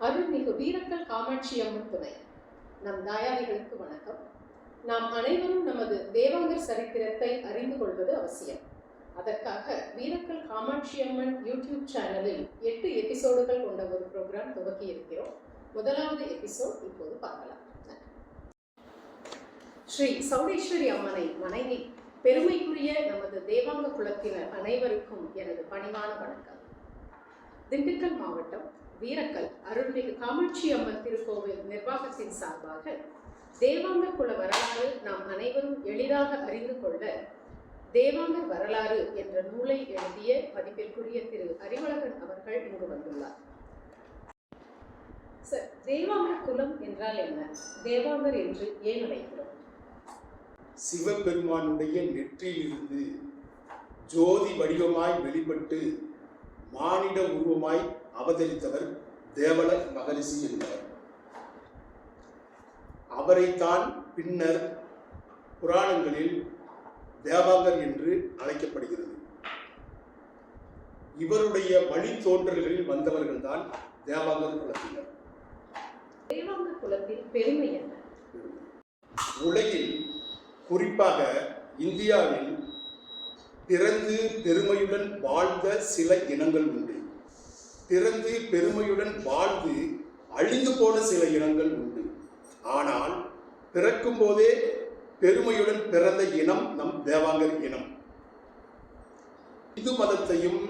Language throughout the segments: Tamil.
அருள்மிகு வீரக்கல் காமாட்சி அம்மன் துணை. நம் தாயாதிகளுக்கு வணக்கம். நாம் அனைவரும் நமது தேவாங்கர் சரித்திரத்தை அறிந்து கொள்வது அவசியம். அதற்காக வீரக்கல் காமாட்சி அம்மன் யூடியூப் சேனலில் 8 எபிசோடுகள் கொண்ட ஒரு ப்ரோக்ராம் துவக்கி இருக்கிறோம். முதலாவது எபிசோட் இப்போது பார்க்கலாம். ஸ்ரீ சௌடேஸ்வரி அம்மனை வணங்கி பெருமைக்குரிய நமது தேவாங்க குலத்தினர் அனைவருக்கும் எனது பணிவான வணக்கம். திண்டுக்கல் மாவட்டம் வீரக்கல் அருள்மிகு காமாட்சி அம்மன் திருக்கோவில் நிர்வாகத்தின் சார்பாக தேவாங்கர் குல வரலாறு நாம் அனைவரும் எளிதாக அறிந்து கொள்ள தேவாங்கர் வரலாறு என்ற நூலை எழுதிய மதிப்பிற்குரிய திரு அறிவழகன் அவர்கள் இங்கு வந்துள்ளார். சார், தேவாங்கர் குலம் என்றால் என்ன? தேவாங்கர் என்று ஏன் அழைக்கிறோம்? சிவபெருமானுடைய நெற்றியிலிருந்து ஜோதி வடிவமாய் வெளிப்பட்டு மானிட உருவமாய் அவதரித்தவர் தேவல மகரிஷி என்பவர். அவரைத்தான் பின்னர் புராணங்களில் தேவாங்கர் என்று அழைக்கப்படுகிறது. இவருடைய வழித்தோன்றல்களில் வந்தவர்கள்தான் தேவாங்கர் குலத்தினர். தேவாங்கர் குலத்தின் பெருமை என்ன? உலகில் குறிப்பாக இந்தியாவில் பிறந்து பெருமையுடன் வாழ்ந்த சில இனங்கள் உண்டு. பிறந்து பெருமையுடன் வாழ்ந்து அழிந்து போன சில இனங்கள் உண்டு. ஆனால் பிறக்கும் போதே பெருமையுடன் பிறந்த இனம் நம் தேவாங்கர் இனம். இந்து மதத்தையும்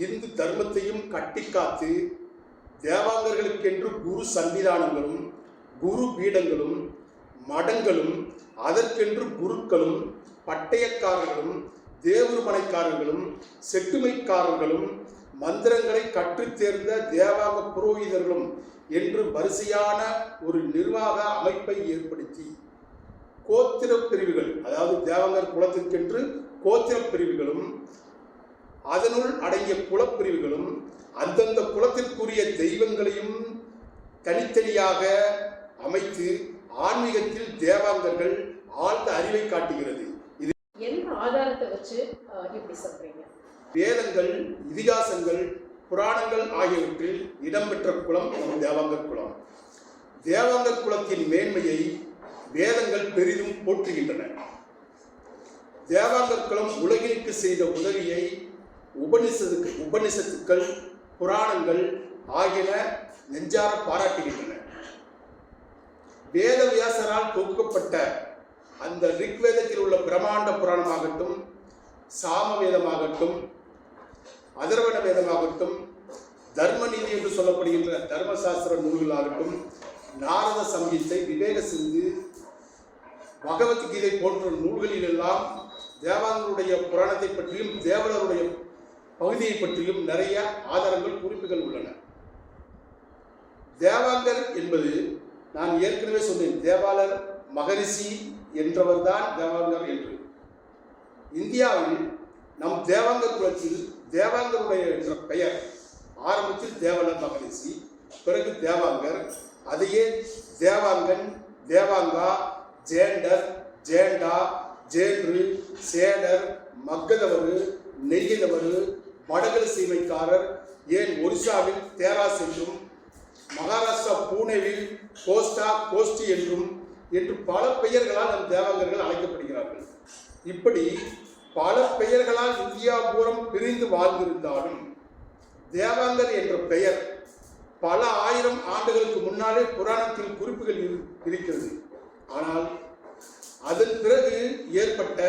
இந்து தர்மத்தையும் கட்டிக்காத்து தேவாங்கர்களுக்கென்று குரு சன்னிதானங்களும் குரு பீடங்களும் மடங்களும் அதற்கென்று குருக்களும் பட்டயக்காரர்களும் தேவருமனைக்காரர்களும் செட்டுமைக்காரர்களும் மந்திரங்களை கற்றுத் தேர்ந்த தேவாங்க புரோகிதர்களும் என்று வரிசையான ஒரு நிர்வாக அமைப்பை ஏற்படுத்தி கோத்திர பிரிவுகள், அதாவது தேவாங்கர் குலத்திற்கென்று கோத்திர பிரிவுகளும் அதனுள் அடங்கிய குலப்பிரிவுகளும் அந்தந்த குலத்திற்குரிய தெய்வங்களையும் தனித்தனியாக அமைத்து ஆன்மீகத்தில் தேவாங்கர்கள் ஆழ்ந்த அறிவை காட்டுகிறது. இது என்ன ஆதாரத்தை வச்சு இப்படி சொல்றீங்க? வேதங்கள், இதிகாசங்கள், புராணங்கள் ஆகியவற்றில் இடம்பெற்ற குலம் நம் தேவாங்கர் குலம். தேவாங்கர் குலத்தின் மேன்மையை வேதங்கள் பெரிதும் போற்றுகின்றன. தேவாங்கர் குலம் உலகிற்கு செய்த உதவியை உபனிஷத்துக்கள், புராணங்கள் ஆகியன நெஞ்சார பாராட்டுகின்றன. வேத வியாசரால் தொகுக்கப்பட்ட அந்த ரிக்வேதத்தில் உள்ள பிரம்மாண்ட புராணமாகட்டும், சாம வேதமாகட்டும், அதர்வண வேதமாகட்டும், தர்மநீதி என்று சொல்லப்படுகின்ற தர்மசாஸ்திர நூல்களாகட்டும், நாரத சங்கீதை, விவேக சிந்து, பகவத்கீதை போன்ற நூல்களிலெல்லாம் தேவாங்கருடைய புராணத்தை பற்றியும் தேவலருடைய பகுதியை பற்றியும் நிறைய ஆதாரங்கள், குறிப்புகள் உள்ளன. தேவாங்கர் என்பது நான் ஏற்கனவே சொன்னேன், தேவாலர் மகரிஷி என்றவர்தான் தேவாங்கர் என்று. இந்தியாவில் நம் தேவாங்கர் குலத்தில் தேவாங்கருடைய என்ற பெயர் ஆரம்பத்தில் தேவலர் மகரிஷி, பிறகு தேவாங்கர், அதையே தேவாங்கன், தேவாங்கா, ஜேண்டர், ஜேண்டா, ஜேன்று, சேடர், மக்கதவரு, நெய்யதவரு, வடகல் சீமைக்காரர், ஏன் ஒரிசாவில் தேராஸ் என்றும், மகாராஷ்டிரா பூனேவில் கோஸ்டா, கோஷ்டி என்று பல பெயர்களால் நம் தேவாங்கர்கள் அழைக்கப்படுகிறார்கள். இப்படி பல பெயர்களால் இந்தியா பூரம் பிரிந்து வாழ்ந்திருந்தாலும் தேவாங்கர் என்ற பெயர் பல ஆயிரம் ஆண்டுகளுக்கு முன்னாலே புராணத்தில் குறிப்புகள் இருக்கிறது. ஆனால் அதன் பிறகு ஏற்பட்ட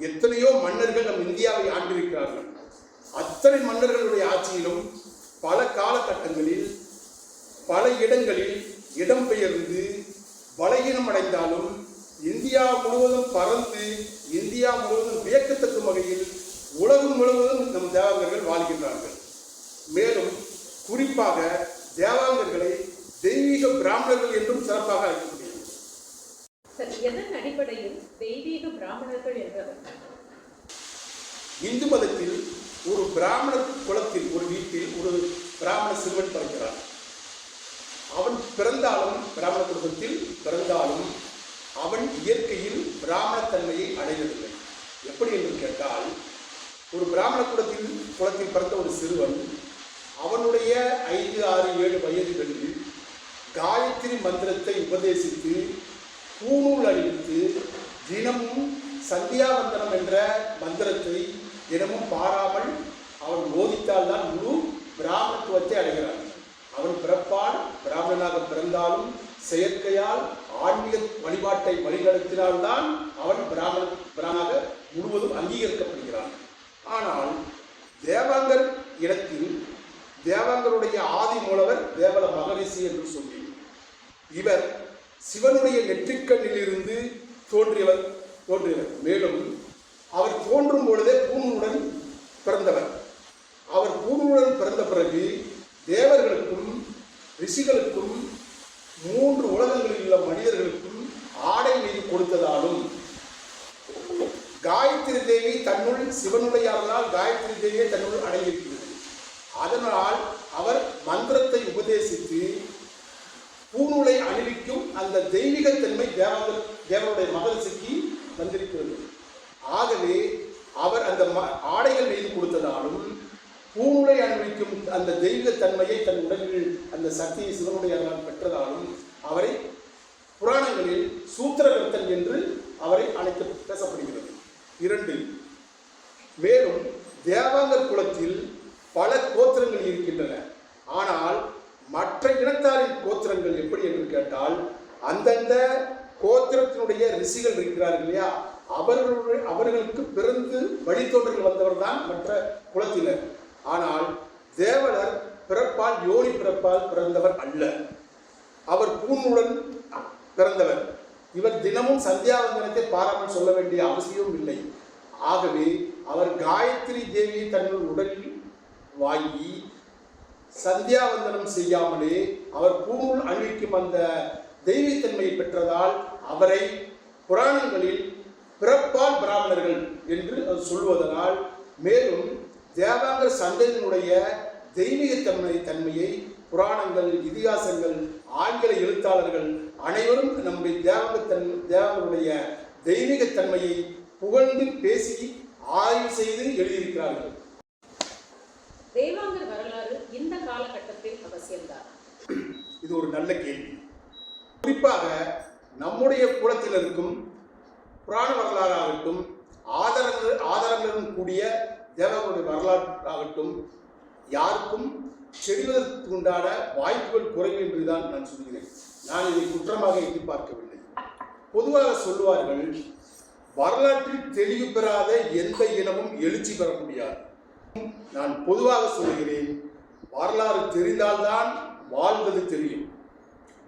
எத்தனையோ மன்னர்கள் நம் இந்தியாவை ஆண்டிருக்கிறார்கள். அத்தனை மன்னர்களுடைய ஆட்சியிலும் பல காலகட்டங்களில் பல இடங்களில் இடம்பெயர்ந்து பலகீனம் அடைந்தாலும் இந்தியா முழுவதும் பறந்து இந்தியா முழுவதும் வியக்கத்தக்கும் வகையில் உலகம் முழுவதும் நம் தேவாங்கர்கள் வாழ்கின்றார்கள். மேலும் குறிப்பாக தேவாங்கர்களை தெய்வீக பிராமணர்கள் என்றும் சிறப்பாக அழைக்கப்படுகிறது. எதன் அடிப்படையில் தெய்வீக பிராமணர்கள் என்றவர்? இந்து மதத்தில் ஒரு பிராமணர் குலத்தில் ஒரு வீட்டில் ஒரு பிராமண சிறுவன் பிறக்கிறார். அவன் பிறந்தாலும் பிராமண குடும்பத்தில் பிறந்தாலும் அவன் இயற்கையில் பிராமணத்தன்மையை அடைவதில்லை. எப்படி என்று கேட்டால், ஒரு பிராமண குலத்தில் பிறந்த ஒரு சிறுவன் அவனுடைய 5, 6, 7 வயதுகளில் காயத்ரி மந்திரத்தை உபதேசித்து பூணூல் அணிவித்து தினமும் சந்தியாவந்தனம் என்ற மந்திரத்தை தினமும் பாராமல் அவன் போதித்தால்தான் முழு பிராமணத்துவத்தை அடைகிறான். அவன் பிறப்பால் பிராமணனாக பிறந்தாலும் செயற்கையால் ஆன்மீக வழிபாட்டை வழிநடத்தினால்தான் அவன் பிராமணனாக முழுவதும் அங்கீகரிக்கப்படுகிறான். ஆனால் தேவாங்கர் இனத்தில் தேவாங்கருடைய ஆதி மூலவர் தேவல மகரிஷி என்று சொல்லி இவர் சிவனுடைய நெற்றிக்கண்ணிலிருந்து தோன்றியவர். மேலும் அவர் தோன்றும் பொழுதே பூணூலுடன் பிறந்தவர். அவர் பூணூலுடன் பிறந்த பிறகு தேவர்களுக்கும் ரிஷிகளுக்கும் 3 உலகங்களில் உள்ள மனிதர்களுக்கும் ஆடை மீது கொடுத்ததாலும் காயத்ரி தேவி தன்னுள் சிவனுடைய அருளால் காயத்ரி தேவியை தன்னுள் அடங்கியிருக்கிறது. அதனால் அவர் மந்திரத்தை உபதேசித்து பூணூலை அணிவிக்கும் அந்த தெய்வீகத்தன்மை தேவனுடைய மகரிஷிக்கு வந்திருக்கிறது. ஆகவே அவர் அந்த ஆடைகள் மீது கொடுத்ததாலும் பூணூலை அணிவிக்கும் அந்த தெய்வீகத்தன்மையை தன் உடலில் அந்த சக்தியை சிவனுடைய அருளால் பெற்றதாலும் அவரை புராணங்களில் சூத்திரகர்த்தன் என்று அவரை அழைத்து பேசப்படுகிறது. 2 மேலும் தேவாங்கர் குலத்தில் பல கோத்திரங்கள் இருக்கின்றன. ஆனால் மற்ற இனத்தாரின் கோத்திரங்கள் எப்படி என்று கேட்டால் அந்தந்த கோத்திரத்தினுடைய ரிஷிகள் இருக்கிறார்கள் இல்லையா, அவர்களுக்கு பிறந்து வழித்தோன்றல் வந்தவர் தான் மற்ற குலத்தினர். ஆனால் தேவலர் பிறப்பால் யோனி பிறப்பால் பிறந்தவர் அல்ல. அவர் பூணுடன் பிறந்தவர். இவர் தினமும் சந்தியாவந்தனத்தை பாராமல் சொல்ல வேண்டிய அவசியம் இல்லை. ஆகவே அவர் காயத்ரி தேவியை தன்னுள் உடலில் வாங்கி சந்தியாவந்தனம் செய்யாமலே அவர் பூணூல் அணிவிக்கும் அந்த தெய்வீகத்தன்மையை பெற்றதால் அவரை புராணங்களில் பிறப்பால் பிராமணர்கள் என்று சொல்வதனால் மேலும் தேவாங்கர் சந்ததியினுடைய தெய்வீகத்தன்மையை புராணங்கள், இதிகாசங்கள், ஆங்கில எழுத்தாளர்கள் அனைவரும் நம்முடைய தேவாங்கருடைய தெய்வீகத்தன்மையை புகழ்ந்து பேசி ஆய்வு செய்து எழுதியிருக்கிறார்கள். தேவாங்கர் வரலாறு இந்த காலகட்டத்தில் அவசியம்தான். இது ஒரு நல்ல கேள்வி. குறிப்பாக நம்முடைய குலத்தினருக்கும் புராண வரலாறாகட்டும், ஆதாரங்களுடன் கூடிய தேவர்களுடைய வரலாற்றாகட்டும் யாருக்கும் செல்வதற்கு உண்டான வாய்ப்புகள் குறைவு என்றுதான் நான் சொல்கிறேன். நான் இதை குற்றமாக எண்ணி பார்க்கவில்லை. பொதுவாக சொல்லுவார்கள், வரலாற்றில் தெளிவு பெறாத எந்த இனமும் எழுச்சி பெற முடியாது. நான் பொதுவாக சொல்கிறேன், வரலாறு தெரிந்தால்தான் வாழ்ந்தது தெரியும்,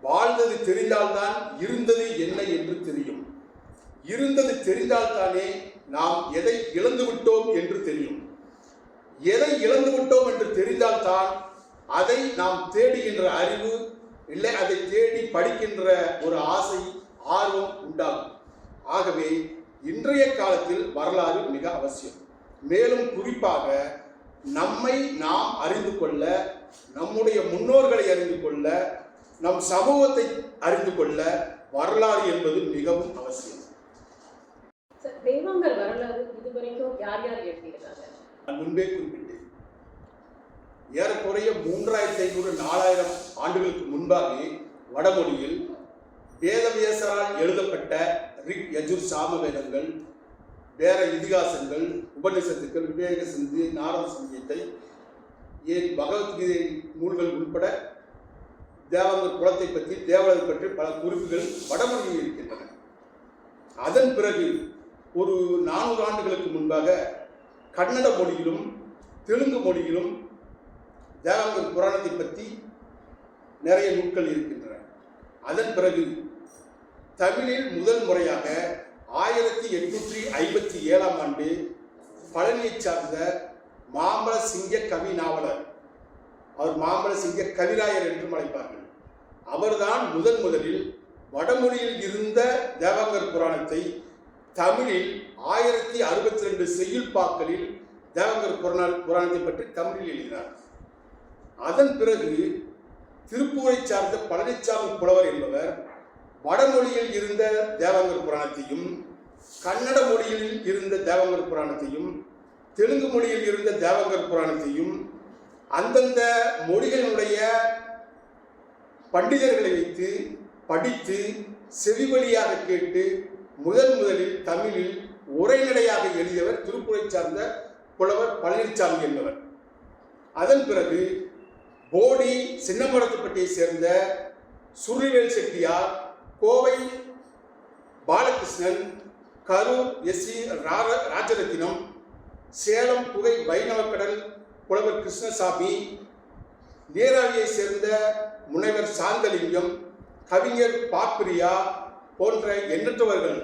வாழ்ந்தது தெரிந்தால்தான் இருந்தது என்ன என்று தெரியும், இருந்தது தெரிந்தால்தானே நாம் எதை இழந்து விட்டோம் என்று தெரியும், எதை இழந்து விட்டோம் என்று தெரிந்தால்தான் அதை நாம் தேடுகின்ற அறிவு இல்லை அதை தேடி படிக்கின்ற ஒரு ஆசை, ஆர்வம் உண்டாகும். ஆகவே இன்றைய காலத்தில் வரலாறு மிக அவசியம். மேலும் குறிப்பாக நம்மை நாம் அறிந்து கொள்ள, நம்முடைய முன்னோர்களை அறிந்து கொள்ள, நம் சமூகத்தை அறிந்து கொள்ள வரலாறு என்பது மிகவும் அவசியம். தேவாங்கர் வரலாறு இதுவரைக்கும் யார் யார் எழுதியிருக்காங்க? நான் முன்பே குறிப்பிட்டேன். ஏறக்குறைய 3500 4000 ஆண்டுகளுக்கு முன்பாகவே வடமொழியில் வேதவியாசரால் எழுதப்பட்ட ரிக், யஜுர், சாம வேதங்கள், வேற இதிகாசங்கள், உபநிஷத்துக்கள், விவேக சிந்து, நாரத சங்கீதை, ஏன் பகவத்கீதை நூல்கள் உட்பட தேவாங்கர் குலத்தை பற்றி, தேவலரை பற்றி பல குறிப்புகள் வடமொழியில் இருக்கின்றன. அதன் பிறகு ஒரு 400 ஆண்டுகளுக்கு முன்பாக கன்னட மொழியிலும் தெலுங்கு மொழியிலும் தேவாங்கர் புராணத்தை பற்றி நிறைய நூல்கள் இருக்கின்றன. அதன் பிறகு தமிழில் முதல் முறையாக 1857 ஆண்டு பழனியை சார்ந்த மாம்பழ சிங்க கவி நாவலர், அவர் மாம்பழ சிங்க கவிராயர் என்றும் அழைப்பார்கள், அவர்தான் முதலில் வடமொழியில் இருந்த தேவாங்கர் புராணத்தை தமிழில் 1062 செய்யுள் பாக்களில் தேவாங்கர் புராணத்தை பற்றி தமிழில் எழுதினார். அதன் பிறகு திருப்பூரை சார்ந்த பழனிசாமி புலவர் என்பவர் வடமொழியில் இருந்த தேவாங்கர் புராணத்தையும், கன்னட மொழியில் இருந்த தேவாங்கர் புராணத்தையும், தெலுங்கு மொழியில் இருந்த தேவாங்கர் புராணத்தையும், அந்தந்த மொழிகளுடைய பண்டிதர்களை வைத்து படித்து செவிவழியாக கேட்டு முதலில் தமிழில் உரைநடையாக எழுதியவர் திருக்குறை சார்ந்த புலவர் பழனிசாமி என்பவர். அதன் பிறகு போடி சின்னமரத்துப்பட்டியை சேர்ந்த சுருளிவேல் செட்டியார், கோவை பாலகிருஷ்ணன், கரூர் எஸ்.சி. ராஜரத்தினம், சேலம் புகை வைணவக்கடல் புலவர் கிருஷ்ணசாமி, நீராவியை சேர்ந்த முனைவர் சாந்தலிங்கம், கவிஞர் பாப்பிரியா போன்ற எண்ணற்றவர்கள்,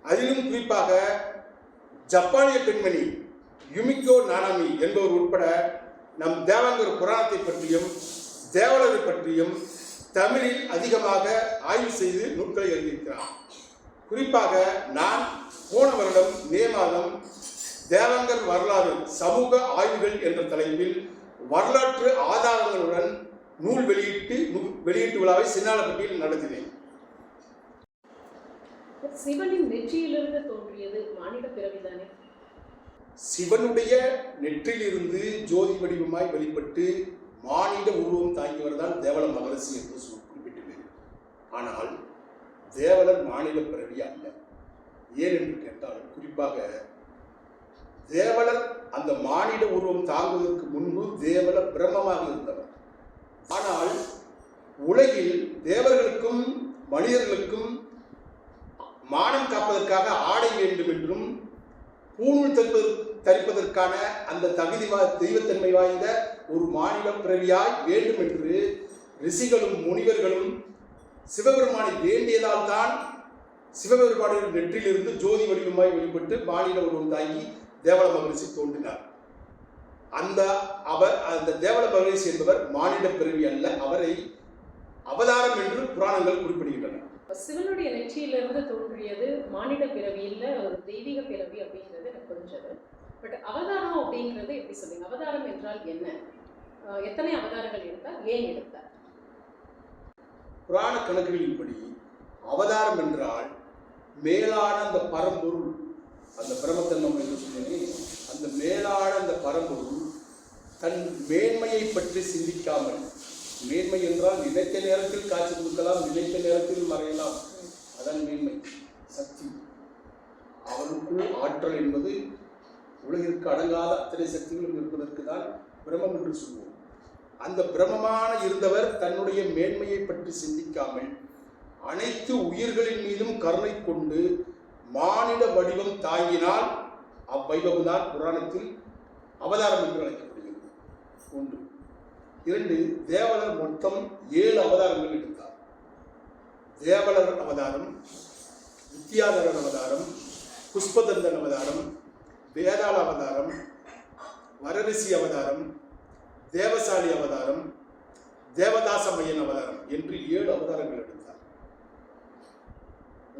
அதிலும் குறிப்பாக ஜப்பானிய பெண்மணி யுமிகோ நானாமி என்பவர் உட்பட நம் தேவாங்கர் புராணத்தை பற்றியும் தேவலரை பற்றியும் தமிழில் அதிகமாக ஆய்வு செய்து நூல்களை எழுதியிருக்கிறார். குறிப்பாக நான் போன வருடம் மே மாதம் தேவாங்கர் வரலாறு சமூக ஆய்வுகள் என்ற தலைப்பில் வரலாற்று ஆதாரங்களுடன் நூல் வெளியீட்டு விழாவை சின்னாலப்பட்டியில் நடத்தினேன். சிவனின் நெற்றியிலிருந்து தோன்றியது மானிட பிறவிதானே? சிவனுடைய நெற்றிலிருந்து ஜோதி வடிவமாய் வெளிப்பட்டு மானிட உருவம் தாங்கியவர் தான் தேவல மகரிஷி என்று குறிப்பிட்டுள்ளேன். ஆனால் தேவலர் மானிட பிறவி அல்ல. ஏன் என்று கேட்டால், குறிப்பாக தேவலர் அந்த மானிட உருவம் தாங்குவதற்கு முன்பு தேவல பிரம்மமாக இருந்தவர். ஆனால் உலகில் தேவர்களுக்கும் மனிதர்களுக்கும் மானம் காப்பதற்காக ஆடை வேண்டும் என்றும் பூணூல் தரிப்பதற்கான அந்த தெய்வத்தன்மை வாய்ந்த ஒரு மானிட பிறவியாய் வேண்டும் என்று ரிஷிகளும் முனிவர்களும் சிவபெருமானை வேண்டியதால் தான் சிவபெருமானின் நெற்றிலிருந்து ஜோதி வடிவமாய் வெளிப்பட்டு மானிட உருவம் தாங்கி தேவல மகரிஷி தோன்றினார். அந்த தேவல மகரிஷி என்பவர் மானிட பிறவி அல்ல, அவரை அவதாரம் என்று புராணங்கள் குறிப்பிடுகின்றன. சிவனுடைய நெற்றியிலிருந்து தோன்றியது மானிட பிறவி இல்ல, ஒரு தெய்வீக பிறவி அப்படிங்கிறது எனக்கு புரிஞ்சது. பட் அவதாரம் அப்படிங்கிறது எப்படி சொல்லுங்க? அவதாரம் என்றால் என்ன? எத்தனை அவதாரங்கள் எடுத்தார்? ஏன் எடுத்தார்? புராண கணக்குகளின்படி அவதாரம் என்றால் மேலான அந்த பரம்பொருள், அந்த பிரமத்தன்மம் என்று சொன்னேன், அந்த மேலான அந்த பரம்பொருள் தன் மேன்மையை பற்றி சிந்திக்காமல், மேன்மை என்றால் நினைத்த நேரத்தில் காட்சி கொடுக்கலாம், நினைத்த நேரத்தில் மறையலாம், அதான் மேன்மை, சக்தி. அவருக்குள் ஆற்றல் என்பது உலகிற்கு அடங்காத அத்தனை சக்திகளும் இருப்பதற்கு தான் பிரமம் என்று சொல்வோம். அந்த பிரமமான இருந்தவர் தன்னுடைய மேன்மையை பற்றி சிந்திக்காமல் அனைத்து உயிர்களின் மீதும் கருணை கொண்டு மானிட வடிவம் தாங்கினால் அவ்வைபவம் தான் புராணத்தில் அவதாரம் என்று அழைக்கப்படுகிறது. 1. 2. தேவலர் மொத்தம் 7 அவதாரங்கள் எடுத்தார். தேவலர் அவதாரம், வித்யாதரன் அவதாரம், புஷ்பதந்தன் அவதாரம், வேதாள அவதாரம், வரரிஷி அவதாரம், தேவசாலி அவதாரம், தேவதாசமயன் அவதாரம் என்று 7 அவதாரங்கள் எடுத்தார்.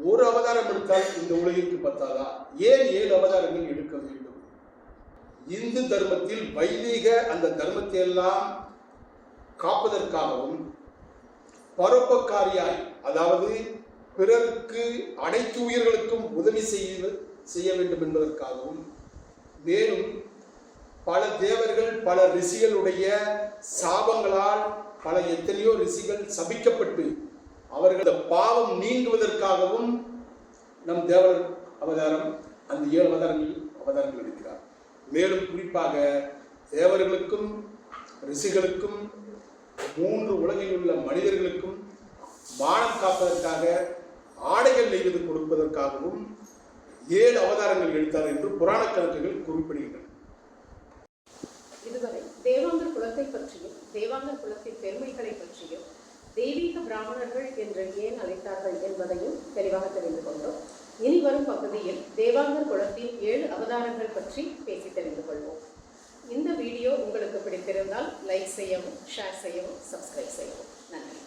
ஒரு அவதாரம் எடுத்தால் இந்த உலகிற்கு பத்தாதா? ஏன் 7 அவதாரங்கள் எடுக்க வேண்டும்? இந்து தர்மத்தில் வைதிக அந்த தர்மத்தை எல்லாம் காப்பதற்காகவும், பரோபகாரியாய், அதாவது பிறருக்கு அனைத்து உயிர்களுக்கும் உதவி செய்ய வேண்டும் என்பதற்காகவும், மேலும் பல தேவர்கள் பல ரிஷிகளுடைய சாபங்களால் எத்தனையோ ரிஷிகள் சபிக்கப்பட்டு அவர்களது பாவம் நீங்குவதற்காகவும் நம் தேவலர் அவதாரம் அந்த 7 அவதாரங்கள் எடுக்கிறார். மேலும் குறிப்பாக தேவர்களுக்கும் ரிஷிகளுக்கும் 3 உலகில் உள்ள மனிதர்களுக்கும் மானம் காப்பதற்காக ஆடைகள் நெய்வது கொடுப்பதற்காகவும் 7 அவதாரங்கள் எடுத்தார் என்று புராண கணக்குகள் குறிப்பிடுகின்றன. இதுவரை தேவாங்கர் குலத்தை பற்றியும் தேவாங்கர் குலத்தின் பெருமைகளை பற்றியும் தெய்வீக பிராமணர்கள் என்று ஏன் அழைத்தார்கள் என்பதையும் தெளிவாக தெரிந்து கொண்டோம். இனி வரும் பகுதியில் தேவாங்கர் குலத்தின் 7 அவதாரங்கள் பற்றி பேசி தெரிந்து கொள்வோம். இந்த வீடியோ உங்களுக்கு பிடித்திருந்தால் லைக் செய்யவும், ஷேர் செய்யவும், சப்ஸ்கிரைப் செய்யவும். நன்றி.